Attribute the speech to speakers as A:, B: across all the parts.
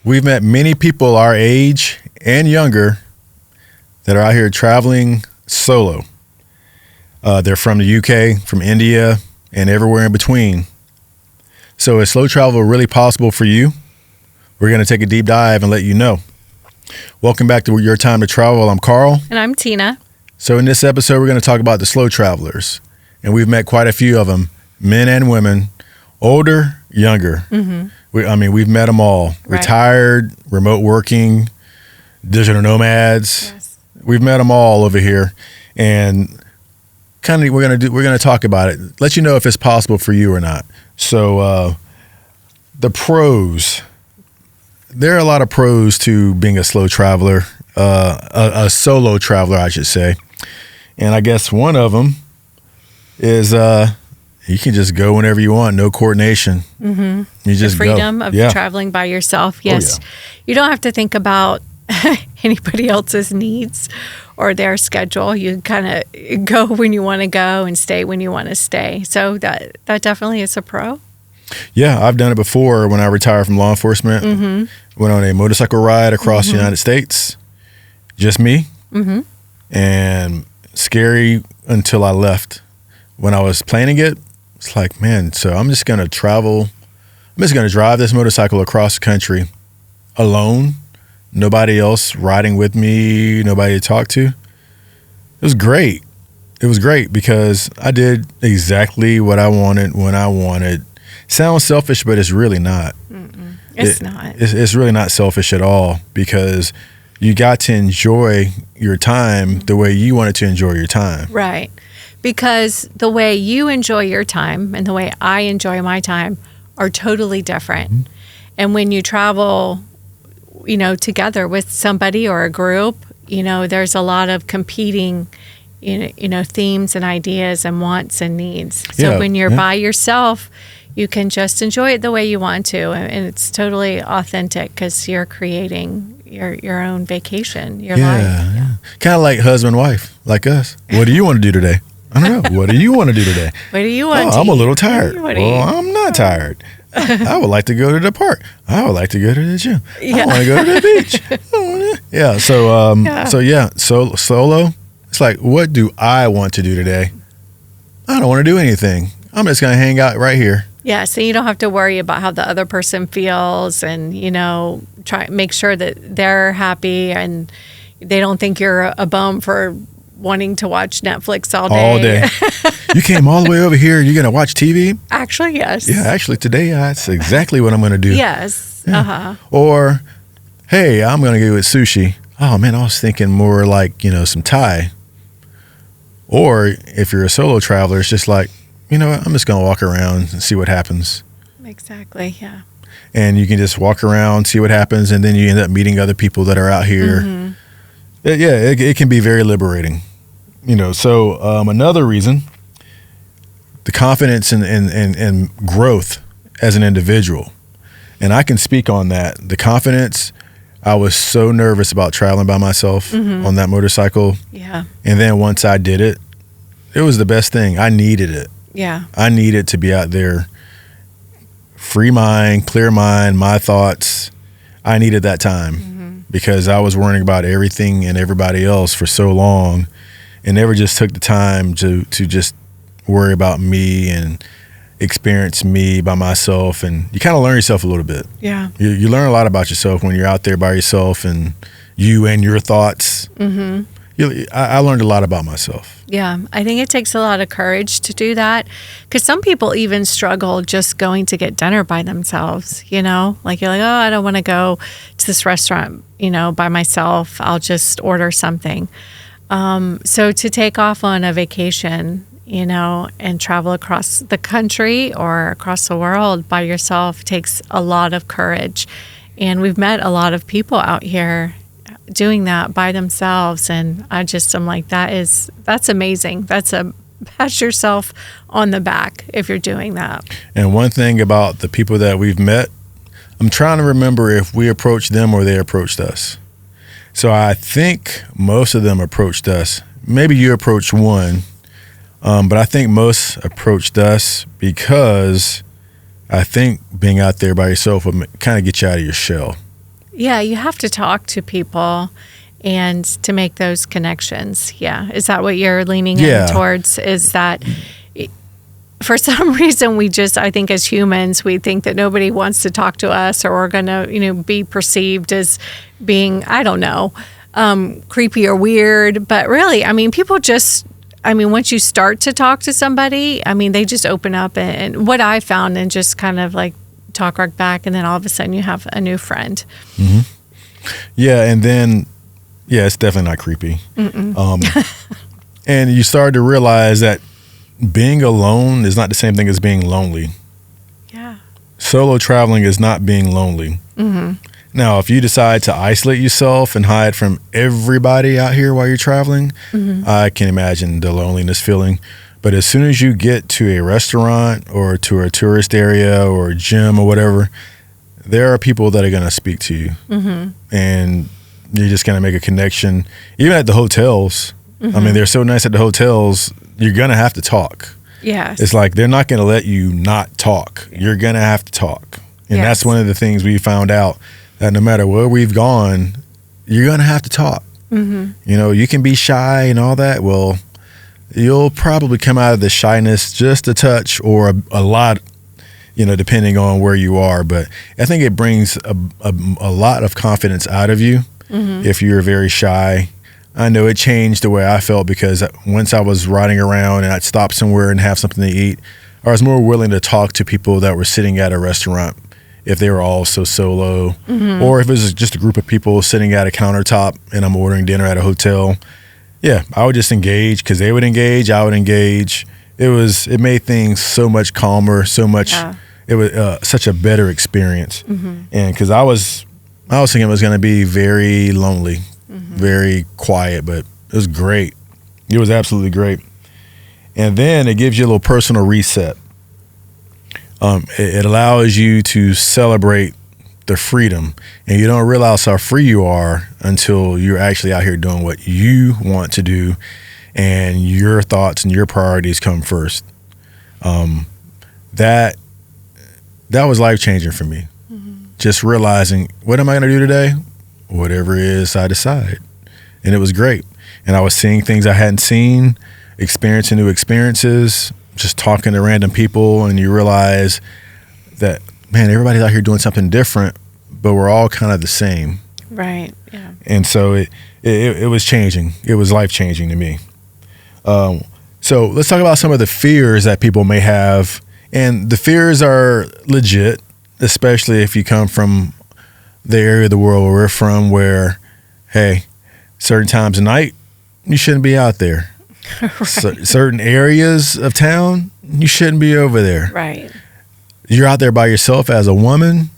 A: We've met many people our age and younger that are out here traveling solo. They're from the UK, from India, and everywhere in between. So is slow travel really possible for you? We're going to take a deep dive and let you know. Welcome back to Your Time to Travel. I'm Karl.
B: And I'm Tina.
A: So in this episode, we're going to talk about the slow travelers. And we've met quite a few of them, men and women, older, younger. Mm-hmm. We've met them all. Right. Retired, remote working, digital nomads. Yes. We've met them all over here. And kind of we're going to talk about it. Let you know if it's possible for you or not. So the pros. There are a lot of pros to being a slow traveler, a solo traveler, I should say. And I guess one of them is you can just go whenever you want, no coordination. Mm-hmm. You just
B: the freedom of traveling by yourself. Yes. Oh, yeah. You don't have to think about anybody else's needs or their schedule. You kind of go when you want to go and stay when you want to stay. So that definitely is a pro.
A: Yeah, I've done it before when I retired from law enforcement. Mm-hmm. Went on a motorcycle ride across the United States. Just me. Mm-hmm. And scary until I left. When I was planning it, it's like, man, so I'm just going to travel. I'm just going to drive this motorcycle across the country alone. Nobody else riding with me, nobody to talk to. It was great. It was great because I did exactly what I wanted when I wanted. Sounds selfish, but it's really not.
B: It's not.
A: It's really not selfish at all because you got to enjoy your time the way you wanted to enjoy your time.
B: Right. Because the way you enjoy your time and the way I enjoy my time are totally different. Mm-hmm. And when you travel, together with somebody or a group, there's a lot of competing, themes and ideas and wants and needs. So when you're by yourself, you can just enjoy it the way you want to. And it's totally authentic because you're creating your own vacation, your life. Yeah.
A: Kind of like husband, wife, like us. What do you want to do today? I don't know. What do you want to do today?
B: What do you want to
A: I'm a little tired. I'm not tired. I would like to go to the park. I would like to go to the gym. I want to go to the beach. Yeah. So solo. It's like, what do I want to do today? I don't want to do anything. I'm just going to hang out right here.
B: Yeah. So you don't have to worry about how the other person feels and, try make sure that they're happy and they don't think you're a bum for wanting to watch Netflix all day.
A: All day. You came all the way over here. You're going to watch TV?
B: Actually, yes.
A: Yeah, actually today, that's exactly what I'm going to do.
B: Yes. Yeah. Uh-huh.
A: Or, hey, I'm going to go with sushi. Oh, man, I was thinking more like, some Thai. Or if you're a solo traveler, it's just like, I'm just going to walk around and see what happens.
B: Exactly, yeah.
A: And you can just walk around, see what happens, and then you end up meeting other people that are out here. Mm-hmm. It can be very liberating. So another reason, the confidence and growth as an individual. And I can speak on that. The confidence, I was so nervous about traveling by myself on that motorcycle. Yeah. And then once I did it, it was the best thing. I needed it.
B: Yeah.
A: I needed to be out there, free mind, clear mind, my thoughts. I needed that time because I was worrying about everything and everybody else for so long and never just took the time to just worry about me and experience me by myself. And you kind of learn yourself a little bit. Yeah. You learn a lot about yourself when you're out there by yourself and you and your thoughts. Mm-hmm. I learned a lot about myself.
B: Yeah, I think it takes a lot of courage to do that because some people even struggle just going to get dinner by themselves, Like you're like, oh, I don't want to go to this restaurant, by myself. I'll just order something. So to take off on a vacation, and travel across the country or across the world by yourself takes a lot of courage. And we've met a lot of people out here doing that by themselves, and I'm like, that's amazing. Pat yourself on the back if you're doing that.
A: And one thing about the people that we've met, I'm trying to remember if we approached them or they approached us. So I think most of them approached us. Maybe you approached one, but I think most approached us because I think being out there by yourself will kind of get you out of your shell.
B: Yeah, you have to talk to people and to make those connections. Yeah. Is that what you're leaning in towards? Is that for some reason I think as humans, we think that nobody wants to talk to us, or we're going to, be perceived as being, I don't know, creepy or weird. But really, people once you start to talk to somebody, they just open up and what I found, and just kind of like talk right back. And then all of a sudden you have a new friend.
A: Mm-hmm. Yeah. And then, it's definitely not creepy. And you start to realize that being alone is not the same thing as being lonely.
B: Yeah.
A: Solo traveling is not being lonely. Mm-hmm. Now, if you decide to isolate yourself and hide from everybody out here while you're traveling, I can imagine the loneliness feeling. But as soon as you get to a restaurant or to a tourist area or a gym or whatever, there are people that are going to speak to you. Mm-hmm. And you're just going to make a connection. Even at the hotels. Mm-hmm. They're so nice at the hotels. You're going to have to talk.
B: Yes.
A: It's like they're not going to let you not talk. You're going to have to talk. And that's one of the things we found out, that no matter where we've gone, you're going to have to talk. Mm-hmm. You can be shy and all that. Well, you'll probably come out of the shyness just a touch or a lot, depending on where you are. But I think it brings a lot of confidence out of you if you're very shy. I know it changed the way I felt, because once I was riding around and I'd stop somewhere and have something to eat, I was more willing to talk to people that were sitting at a restaurant if they were also solo, or if it was just a group of people sitting at a countertop and I'm ordering dinner at a hotel. Yeah, I would just engage because they would engage, I would engage. It made things so much calmer, it was such a better experience. And because I was thinking it was going to be very lonely, very quiet, but it was great. It was absolutely great. And then it gives you a little personal reset. It allows you to celebrate the freedom, and you don't realize how free you are until you're actually out here doing what you want to do, and your thoughts and your priorities come first. That was life-changing for me. Just realizing, what am I going to do today? Whatever it is I decide. And it was great. And I was seeing things I hadn't seen, experiencing new experiences, just talking to random people, and you realize that, man, everybody's out here doing something different, but we're all kind of the same.
B: Right, yeah.
A: And so it was changing. It was life-changing to me. So let's talk about some of the fears that people may have. And the fears are legit, especially if you come from the area of the world where we're from, where, hey, certain times of night, you shouldn't be out there.
B: Right.
A: Certain areas of town, you shouldn't be over there.
B: Right.
A: You're out there by yourself as a woman.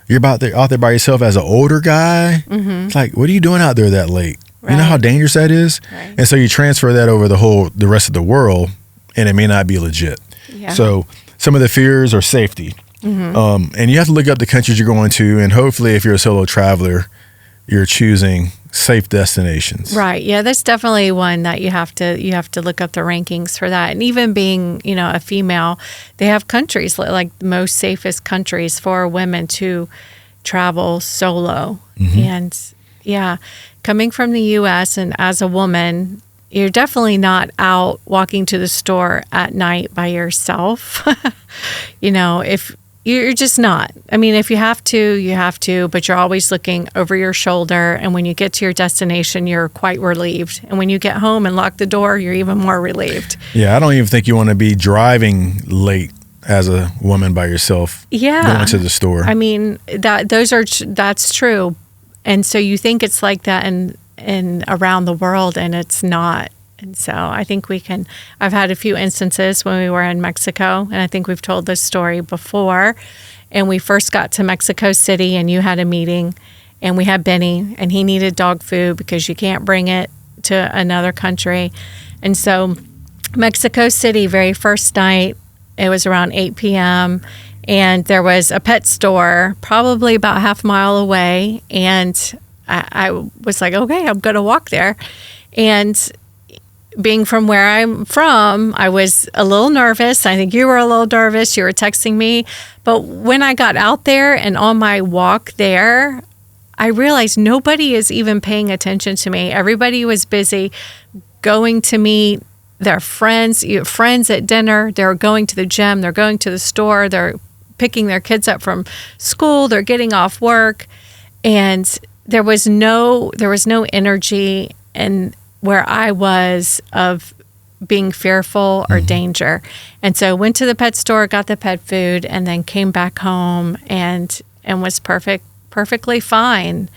A: You're out there by yourself as an older guy. It's like, what are you doing out there that late? Right. You know how dangerous that is? Right. And so you transfer that over the rest of the world, and it may not be legit. Yeah. So some of the fears are safety. And you have to look up the countries you're going to, and hopefully if you're a solo traveler, you're choosing safe destinations. Right.
B: Yeah, that's definitely one that you have to look up the rankings for that. And even being, a female, they have countries like the most safest countries for women to travel solo. And yeah, coming from the US and as a woman, you're definitely not out walking to the store at night by yourself. If you're just not. If you have to, you have to, but you're always looking over your shoulder. And when you get to your destination, you're quite relieved. And when you get home and lock the door, you're even more relieved.
A: Yeah, I don't even think you want to be driving late as a woman by yourself.
B: Yeah.
A: Going to the store.
B: That's true. And so you think it's like that in around the world, and it's not. And so I think I've had a few instances when we were in Mexico, and I think we've told this story before. And we first got to Mexico City, and you had a meeting, and we had Benny, and he needed dog food because you can't bring it to another country. And so Mexico City, very first night, it was around 8 p.m., and there was a pet store probably about half a mile away. And I was like, okay, I'm going to walk there. And being from where I'm from, I was a little nervous. I think you were a little nervous. You were texting me. But when I got out there and on my walk there, I realized nobody is even paying attention to me. Everybody was busy going to meet their friends at dinner. They're going to the gym. They're going to the store. They're picking their kids up from school. They're getting off work. And there was no energy in where I was of being fearful or danger. And so I went to the pet store, got the pet food, and then came back home and was perfectly fine.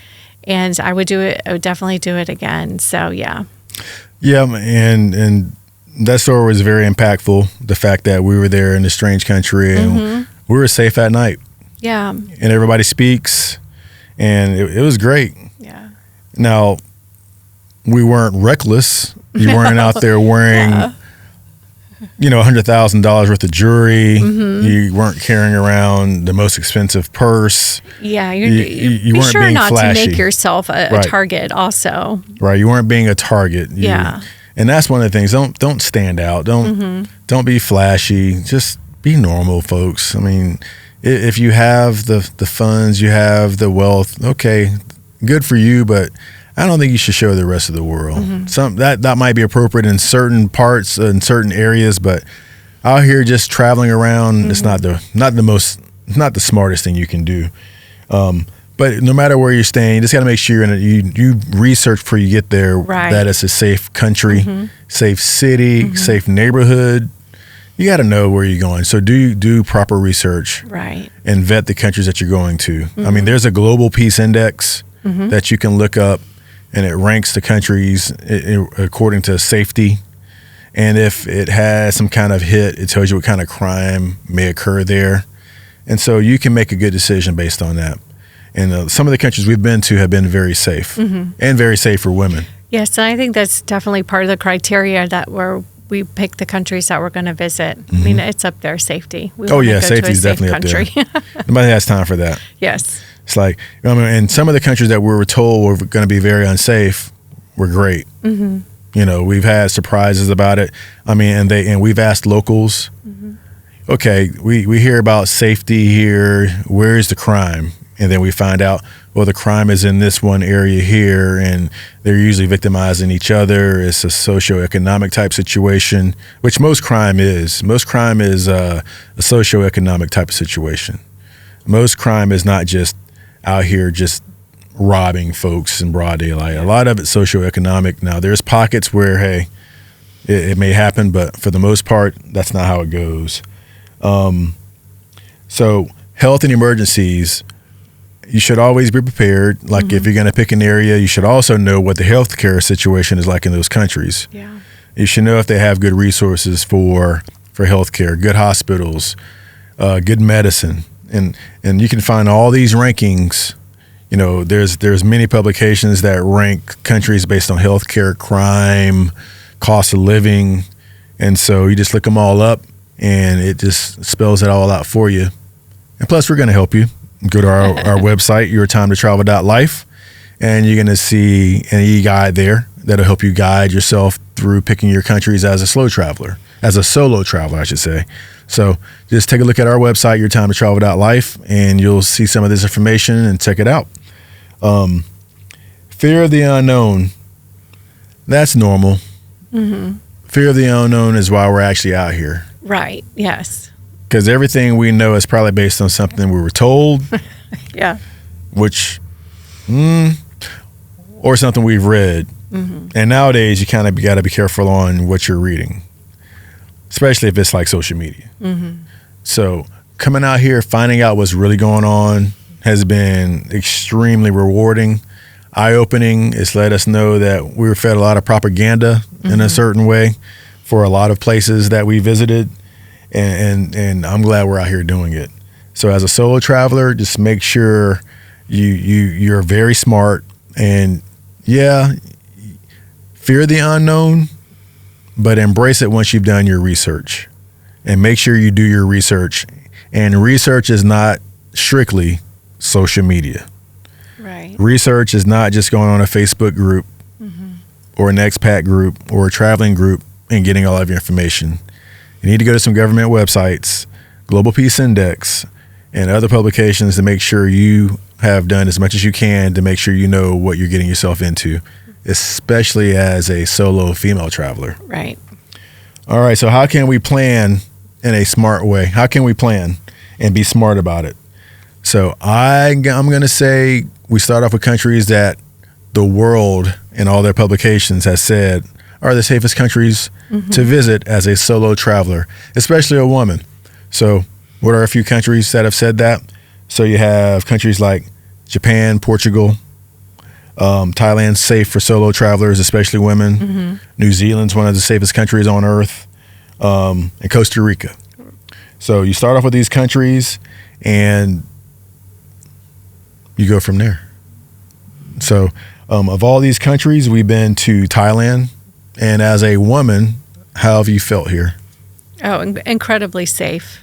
B: And I would definitely do it again. So yeah.
A: Yeah, and that story was very impactful. The fact that we were there in a strange country and we were safe at night.
B: Yeah.
A: And everybody speaks, and it was great.
B: Yeah.
A: Now, we weren't reckless. You weren't out there wearing, $100,000 worth of jewelry. You weren't carrying around the most expensive purse.
B: Yeah,
A: you
B: be
A: weren't
B: sure
A: being
B: not
A: flashy.
B: to make yourself a target also.
A: Right, you weren't being a target.
B: Yeah.
A: And that's one of the things. Don't stand out. Don't be flashy. Just be normal, folks. I mean, if you have the funds, you have the wealth, okay, good for you, but I don't think you should show the rest of the world. That might be appropriate in certain parts, in certain areas, but out here just traveling around, it's not the smartest thing you can do. But no matter where you're staying, you just got to make sure you research before you get there that it's a safe country, safe city, safe neighborhood. You got to know where you're going. So do proper research, and vet the countries that you're going to. I mean, there's a global peace index that you can look up, and it ranks the countries according to safety. And if it has some kind of hit, it tells you what kind of crime may occur there. And so you can make a good decision based on that. And some of the countries we've been to have been very safe and very safe for women.
B: Yes, and I think that's definitely part of the criteria that we pick the countries that we're going to visit. I mean, it's up there, safety.
A: Safety is definitely up there. Nobody has time for that.
B: Yes.
A: It's like, and some of the countries that we were told were going to be very unsafe were great. We've had surprises about it. I mean, and we've asked locals, okay, we hear about safety here. Where's the crime? And then we find out, well, the crime is in this one area here, and they're usually victimizing each other. It's a socioeconomic type situation, which most crime is. Most crime is a socioeconomic type of situation. Most crime is not just out here just robbing folks in broad daylight. A lot of it's socioeconomic. Now, there's pockets where, hey, it may happen, but for the most part, that's not how it goes. So health and emergencies, you should always be prepared. Like if you're going to pick an area, you should also know what the healthcare situation is like in those countries.
B: Yeah. You
A: should know if they have good resources for healthcare, good hospitals, good medicine. And you can find all these rankings. There's many publications that rank countries based on healthcare, crime, cost of living. And so you just look them all up and it just spells it all out for you. And plus, we're going to help you. Go to our website, yourtimetotravel.life, and you're going to see an e-guide there that'll help you guide yourself through picking your countries as a solo traveler, I should say. So just take a look at our website, yourtimetotravel.life, and you'll see some of this information and check it out. Fear of the unknown, that's normal. Fear of the unknown is why we're actually out here.
B: Right, yes.
A: Because everything we know is probably based on something we were told.
B: Yeah.
A: Which, or something we've read. And nowadays, you kind of got to be careful on what you're reading, especially if it's like social media. So coming out here, finding out what's really going on has been extremely rewarding, eye-opening. It's let us know that we were fed a lot of propaganda in a certain way for a lot of places that we visited. And I'm glad we're out here doing it. So as a solo traveler, just make sure you're very smart, and fear the unknown, but embrace it once you've done your research, and make sure you do your research. And research is not strictly social media.
B: Right.
A: Research is not just going on a Facebook group or an expat group or a traveling group and getting all of your information. You need to go to some government websites, Global Peace Index, and other publications to make sure you have done as much as you can to make sure you know what you're getting yourself into, especially as a solo female traveler.
B: Right.
A: All right, so how can we plan in a smart way? How can we plan and be smart about it? So I'm going to say we start off with countries that the world and all their publications has said are the safest countries to visit as a solo traveler, especially a woman. So what are a few countries that have said that? So you have countries like Japan, Portugal, Thailand's safe for solo travelers, especially women. New Zealand's one of the safest countries on earth, and Costa Rica. So you start off with these countries and you go from there. So of all these countries, we've been to Thailand. And as a woman, how have you felt here?
B: Oh, incredibly safe.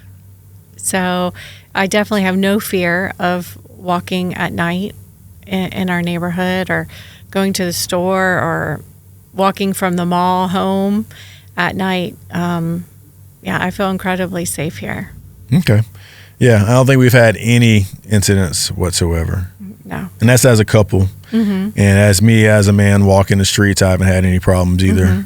B: So I definitely have no fear of walking at night in our neighborhood, or going to the store, or walking from the mall home at night. I feel incredibly safe here.
A: Okay. Yeah, I don't think we've had any incidents whatsoever.
B: No.
A: And that's as a couple. And as me, as a man walking the streets, I haven't had any problems either.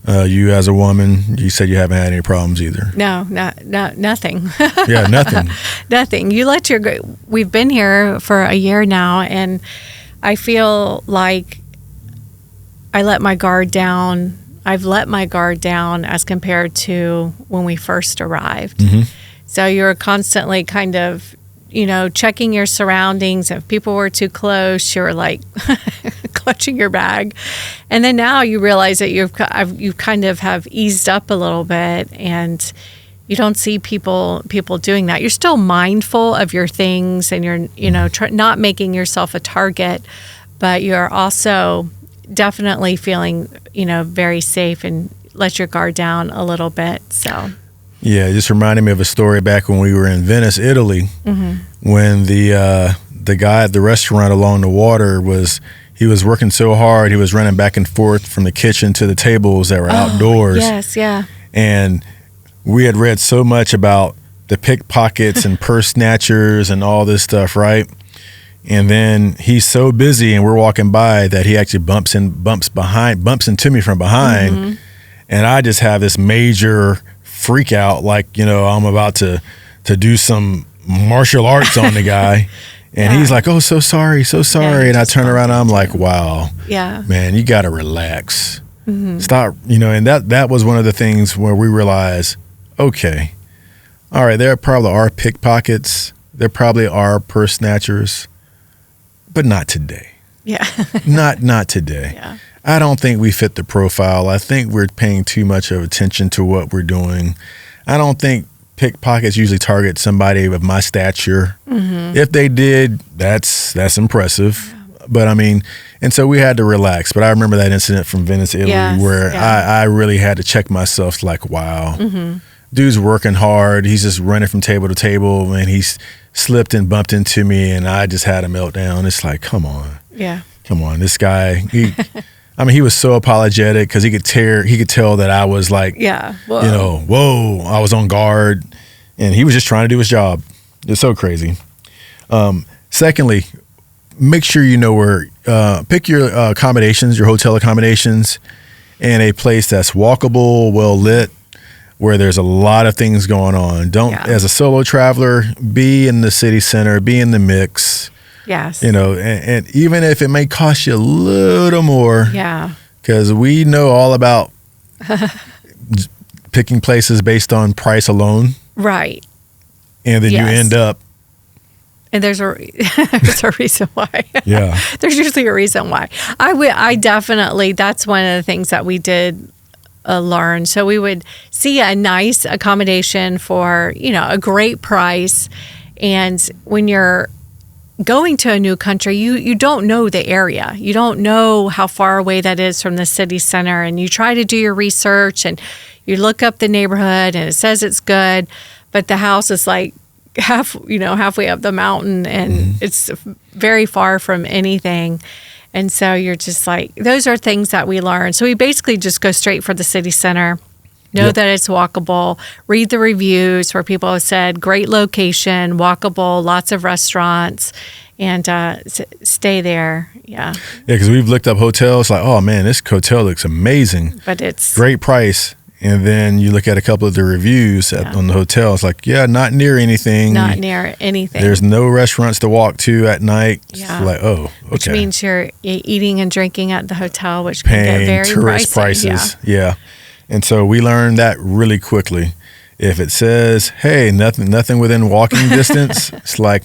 A: You as a woman, you said you haven't had any problems either.
B: No, nothing.
A: Yeah, nothing.
B: Nothing. We've been here for a year now, and I feel like I let my guard down. I've let my guard down as compared to when we first arrived. So you're constantly kind of, checking your surroundings. If people were too close, you're like clutching your bag. And then now you realize that you kind of have eased up a little bit, and you don't see people doing that. You're still mindful of your things, and you're, not making yourself a target, but you're also definitely feeling, very safe, and let your guard down a little bit. So.
A: Yeah, it just reminded me of a story back when we were in Venice, Italy, when the guy at the restaurant along the water was working so hard, he was running back and forth from the kitchen to the tables that were outdoors.
B: Yes, yeah.
A: And we had read so much about the pickpockets and purse snatchers and all this stuff, right? And then he's so busy, and we're walking by, that he actually bumps into me from behind, and I just have this major freak out, like, I'm about to do some martial arts on the guy. And he's like, oh, so sorry.
B: Yeah,
A: and I turn around and I'm like, wow, man, you got to relax. Stop, and that was one of the things where we realized, okay, all right, there probably are pickpockets. There probably are purse snatchers, but not today.
B: Yeah.
A: not today.
B: Yeah.
A: I don't think we fit the profile. I think we're paying too much of attention to what we're doing. I don't think pickpockets usually target somebody of my stature. If they did, that's impressive. Yeah. But and so we had to relax. But I remember that incident from Venice, Italy, where I really had to check myself, like, wow, dude's working hard. He's just running from table to table, and he's slipped and bumped into me, and I just had a meltdown. It's like, come on.
B: Yeah.
A: Come on, this guy, he was so apologetic because he could tell that I was like, whoa, I was on guard, and he was just trying to do his job. It's so crazy. Secondly, make sure you know where, pick your accommodations, your hotel accommodations, in a place that's walkable, well lit, where there's a lot of things going on. As a solo traveler, be in the city center, be in the mix.
B: Yes.
A: And even if it may cost you a little more.
B: Yeah.
A: Because we know all about picking places based on price alone. Right. And then you end up.
B: And there's a reason why.
A: Yeah.
B: There's usually a reason why. I definitely, that's one of the things that we did learn. So we would see a nice accommodation for, a great price. And when you're going to a new country, you don't know the area. You don't know how far away that is from the city center. And you try to do your research, and you look up the neighborhood, and it says it's good, but the house is like halfway up the mountain, and it's very far from anything. And so you're just like, those are things that we learn. So we basically just go straight for the city center. Know that it's walkable. Read the reviews where people have said, great location, walkable, lots of restaurants, and stay there. Yeah.
A: Yeah, because we've looked up hotels like, oh man, this hotel looks amazing.
B: But it's
A: great price. And then you look at a couple of the reviews on the hotel. It's like, yeah, not near anything.
B: Not near anything.
A: There's no restaurants to walk to at night.
B: Yeah.
A: It's like, oh, okay.
B: Which means you're eating and drinking at the hotel, which
A: paying
B: can get very
A: tourist
B: pricey.
A: prices. Yeah. And so we learned that really quickly. If it says, hey, nothing within walking distance, it's like,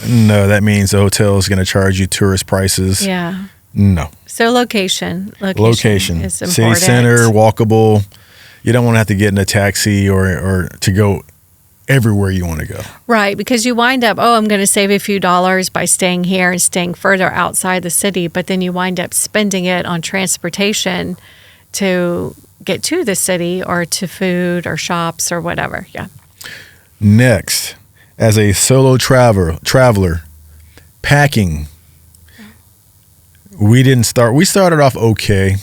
A: no, that means the hotel is going to charge you tourist prices.
B: Yeah.
A: No.
B: So location is important.
A: City center, walkable. You don't want to have to get in a taxi or to go everywhere you want to go.
B: Right, because you wind up, I'm going to save a few dollars by staying here and staying further outside the city, but then you wind up spending it on transportation to get to the city or to food or shops or whatever. Yeah.
A: Next, as a solo traveler, packing. We started off okay.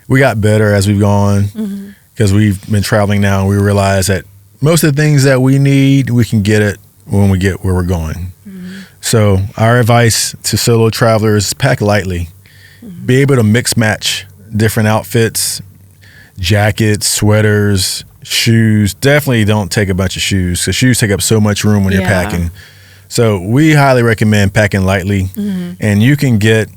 A: We got better as we've gone because we've been traveling now and we realize that most of the things that we need, we can get it when we get where we're going. So our advice to solo travelers is pack lightly. Be able to mix match different outfits, jackets, sweaters, shoes. Definitely don't take a bunch of shoes because shoes take up so much room when you're packing. So we highly recommend packing lightly, and you can get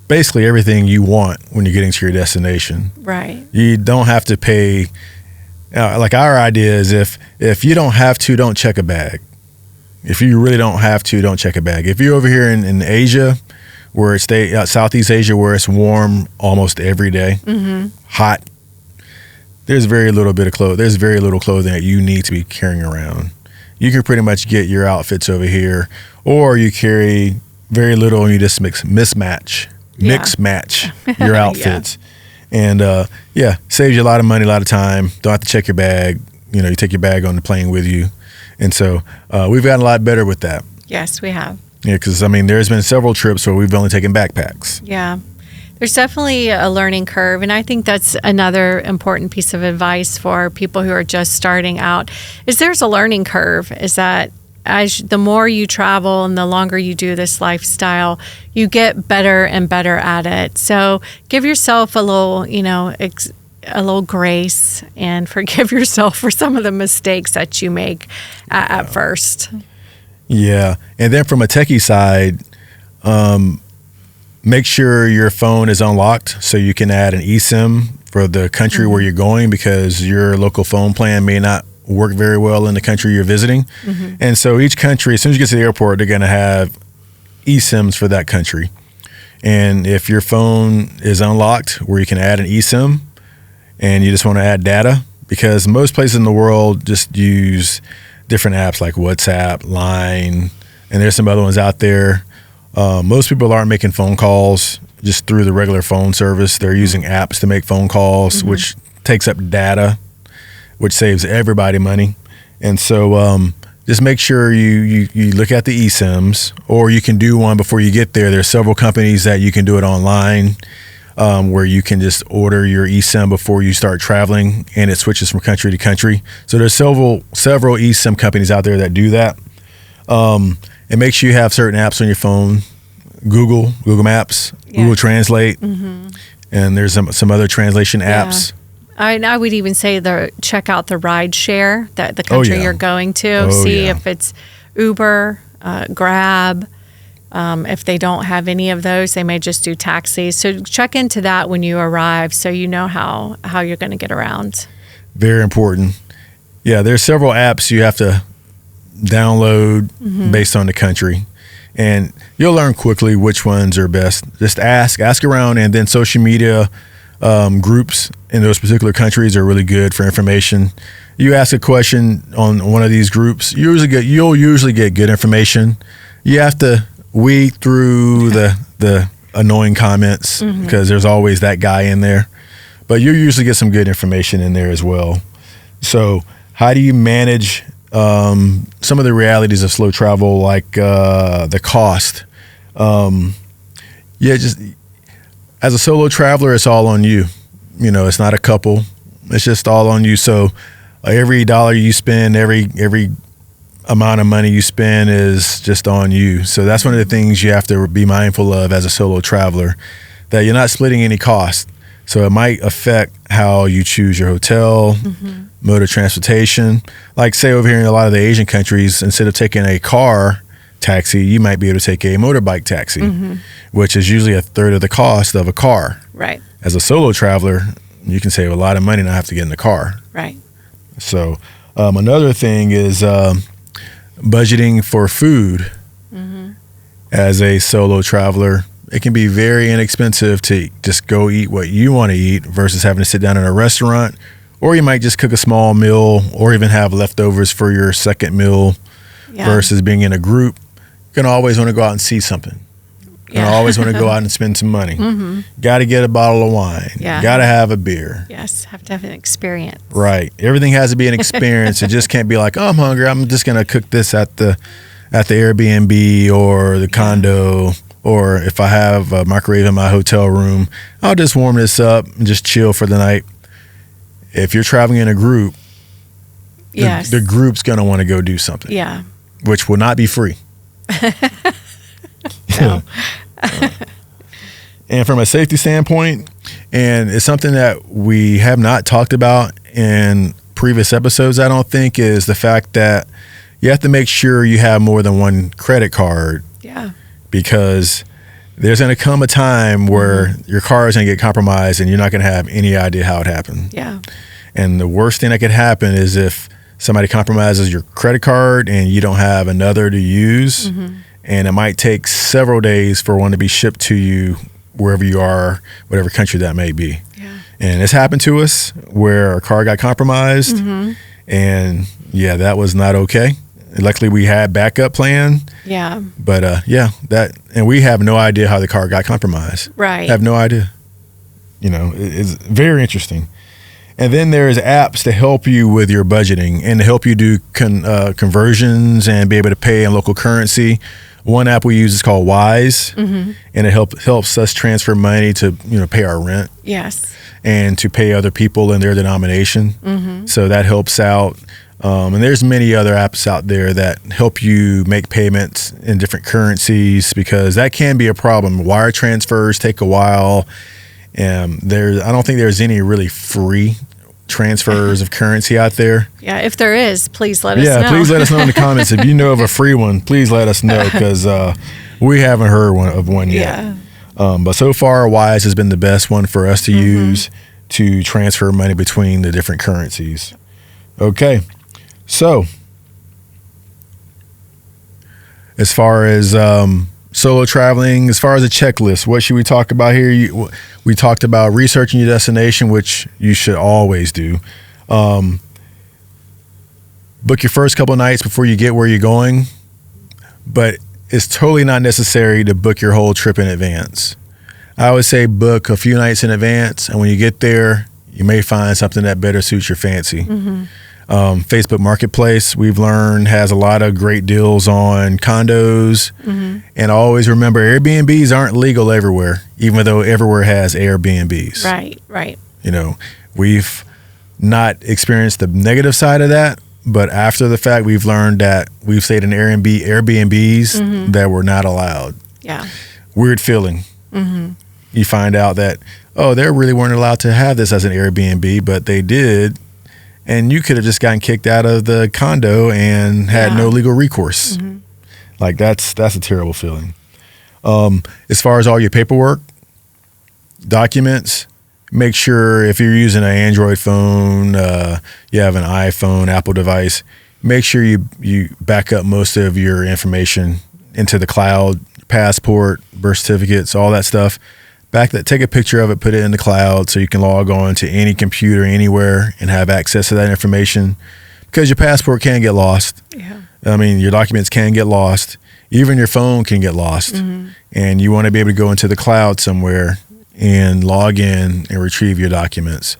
A: basically everything you want when you're getting to your destination.
B: Right.
A: You don't have to pay. Like our idea is if you don't have to, don't check a bag. If you really don't have to, don't check a bag. If you're over here in Asia, where it's Southeast Asia, where it's warm almost every day, hot, there's very little clothing that you need to be carrying around. You can pretty much get your outfits over here, or you carry very little and you just mix match your outfits. And saves you a lot of money, a lot of time. Don't have to check your bag. You take your bag on the plane with you. And so we've gotten a lot better with that.
B: Yes, we have.
A: Yeah, because there's been several trips where we've only taken backpacks.
B: Yeah. There's definitely a learning curve, and I think that's another important piece of advice for people who are just starting out, is there's a learning curve, is that as the more you travel and the longer you do this lifestyle, you get better and better at it. So give yourself a little, a little grace and forgive yourself for some of the mistakes that you make at first.
A: Yeah. And then from a techie side, make sure your phone is unlocked so you can add an eSIM for the country where you're going, because your local phone plan may not work very well in the country you're visiting. And so each country, as soon as you get to the airport, they're going to have eSIMs for that country. And if your phone is unlocked where you can add an eSIM and you just want to add data, because most places in the world just use different apps like WhatsApp, Line, and there's some other ones out there. Most people aren't making phone calls just through the regular phone service. They're using apps to make phone calls, which takes up data, which saves everybody money. And so just make sure you look at the eSIMs, or you can do one before you get there. There's several companies that you can do it online, where you can just order your eSIM before you start traveling, and it switches from country to country. So there's several eSIM companies out there that do that. And make sure you have certain apps on your phone, Google Maps, Google Translate, and there's some other translation apps.
B: I would even say check out the ride share, that the country you're going to. See if it's Uber, Grab. If they don't have any of those, they may just do taxis. So check into that when you arrive so you know how you're going to get around. Very
A: important. Yeah, there's several apps you have to download based on the country. And you'll learn quickly which ones are best. Just ask around, and then social media groups in those particular countries are really good for information. You ask a question on one of these groups, you'll usually get good information. You have to weed through the annoying comments, because there's always that guy in there. But you usually get some good information in there as well. So how do you manage some of the realities of slow travel, like the cost? Just as a solo traveler, it's all on you. It's not a couple. It's just all on you. So every dollar you spend, every amount of money you spend is just on you. So that's one of the things you have to be mindful of as a solo traveler, that you're not splitting any cost. So it might affect how you choose your hotel, mode of transportation. Like say over here in a lot of the Asian countries, instead of taking a car taxi, you might be able to take a motorbike taxi, which is usually a third of the cost of a car.
B: Right.
A: As a solo traveler, you can save a lot of money and not have to get in the car.
B: Right.
A: So another thing is budgeting for food. As a solo traveler, it can be very inexpensive to just go eat what you want to eat versus having to sit down in a restaurant, or you might just cook a small meal or even have leftovers for your second meal versus being in a group. You're going to always want to go out and see something. You're going to always want to go out and spend some money. Got to get a bottle of wine. Got to have a beer.
B: Yes, have to have an experience.
A: Right. Everything has to be an experience. It just can't be like, oh, I'm hungry, I'm just going to cook this at the Airbnb or the condo. Or if I have a microwave in my hotel room, I'll just warm this up and just chill for the night. If you're traveling in a group, the group's going to want to go do something.
B: Yeah.
A: Which will not be free.
B: No.
A: And from a safety standpoint, and it's something that we have not talked about in previous episodes, I don't think, is the fact that you have to make sure you have more than one credit card.
B: Yeah.
A: Because there's going to come a time where your car is going to get compromised and you're not going to have any idea how it happened.
B: Yeah.
A: And the worst thing that could happen is if somebody compromises your credit card and you don't have another to use, and it might take several days for one to be shipped to you wherever you are, whatever country that may be.
B: Yeah.
A: And it's happened to us where our car got compromised, and that was not okay. Luckily, we had backup plan.
B: Yeah.
A: But and we have no idea how the car got compromised.
B: Right.
A: Have no idea. It's very interesting. And then there's apps to help you with your budgeting and to help you do conversions and be able to pay in local currency. One app we use is called Wise, and it helps us transfer money to pay our rent.
B: Yes.
A: And to pay other people in their denomination. So that helps out. And there's many other apps out there that help you make payments in different currencies, because that can be a problem. Wire transfers take a while. I don't think there's any really free transfers of currency out there.
B: Yeah, if there is, please let us know.
A: Yeah, please let us know in the comments. If you know of a free one, please let us know, because we haven't heard of one yet. Yeah. But so far, Wise has been the best one for us to use to transfer money between the different currencies. Okay. So, as far as solo traveling, as far as a checklist, what should we talk about here? We talked about researching your destination, which you should always do. Book your first couple of nights before you get where you're going, but it's totally not necessary to book your whole trip in advance. I would say book a few nights in advance, and when you get there, you may find something that better suits your fancy. Facebook Marketplace, we've learned, has a lot of great deals on condos. And always remember, Airbnbs aren't legal everywhere, even though everywhere has Airbnbs.
B: Right.
A: We've not experienced the negative side of that, but after the fact, we've learned that we've stayed in Airbnbs that were not allowed.
B: Yeah.
A: Weird feeling. You find out that, they really weren't allowed to have this as an Airbnb, but they did. And you could have just gotten kicked out of the condo and had no legal recourse. Like that's a terrible feeling. As far as all your paperwork, documents, make sure if you're using an Android phone, you have an iPhone, Apple device, make sure you back up most of your information into the cloud, passport, birth certificates, all that stuff. Take a picture of it, put it in the cloud so you can log on to any computer anywhere and have access to that information, because your passport can get lost.
B: Yeah.
A: I mean, your documents can get lost. Even your phone can get lost. And you want to be able to go into the cloud somewhere and log in and retrieve your documents.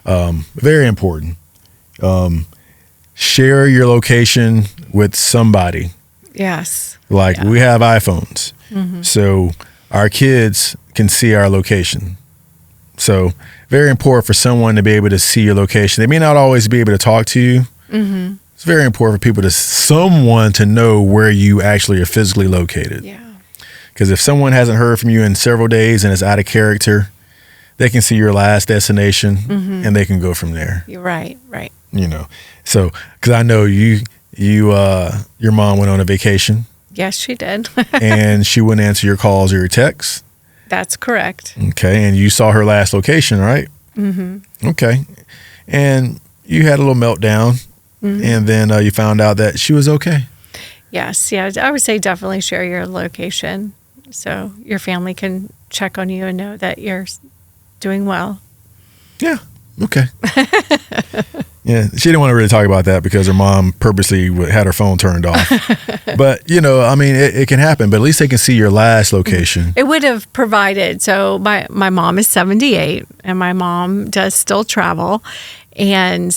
A: Very important. Share your location with somebody.
B: Yes.
A: We have iPhones. So our kids can see our location. So very important for someone to be able to see your location. They may not always be able to talk to you. Mm-hmm. It's very important for someone to know where you actually are physically located.
B: Yeah.
A: Because if someone hasn't heard from you in several days and is out of character, they can see your last destination and they can go from there.
B: You're right. Right.
A: You know, so because I know your mom went on a vacation.
B: Yes, she did.
A: And she wouldn't answer your calls or your texts.
B: That's correct.
A: Okay. And you saw her last location, right? Mm-hmm. Okay. And you had a little meltdown. Mm-hmm. And then you found out that she was okay.
B: Yes. Yeah. I would say definitely share your location so your family can check on you and know that you're doing well.
A: Yeah. Okay. Yeah. She didn't want to really talk about that because her mom purposely had her phone turned off. But, you know, I mean, it can happen, but at least they can see your last location.
B: It would have provided. So my mom is 78 and my mom does still travel. And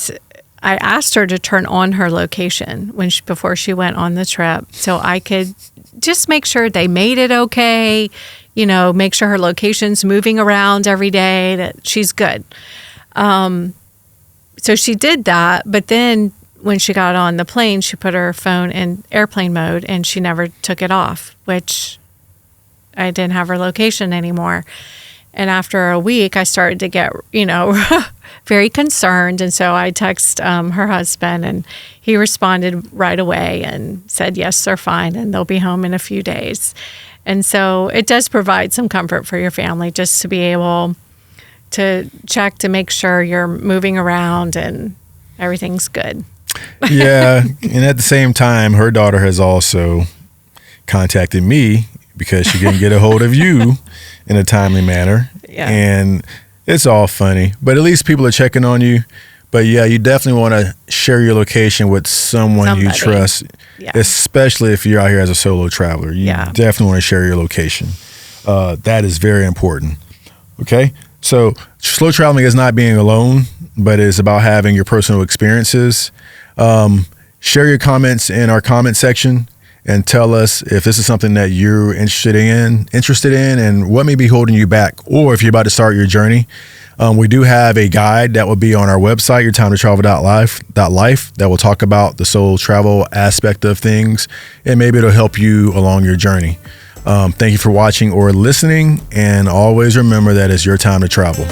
B: I asked her to turn on her location before she went on the trip so I could just make sure they made it okay, you know, make sure her location's moving around every day, that she's good. So she did that, but then when she got on the plane, she put her phone in airplane mode and she never took it off, which I didn't have her location anymore. And after a week, I started to get, you know, very concerned. And so I texted her husband and he responded right away and said, yes, they're fine and they'll be home in a few days. And so it does provide some comfort for your family just to be able to check to make sure you're moving around and everything's good.
A: Yeah. And at the same time, her daughter has also contacted me because she couldn't get a hold of you in a timely manner.
B: Yeah.
A: And it's all funny, but at least people are checking on you. But yeah, you definitely want to share your location with someone you trust, especially if you're out here as a solo traveler. You definitely want to share your location. That is very important. Okay. So slow traveling is not being alone, but it's about having your personal experiences. Share your comments in our comment section and tell us if this is something that you're interested in and what may be holding you back, or if you're about to start your journey. We do have a guide that will be on our website, yourtimetotravel.life, that will talk about the solo travel aspect of things, and maybe it'll help you along your journey. Thank you for watching or listening, and always remember that it's your time to travel.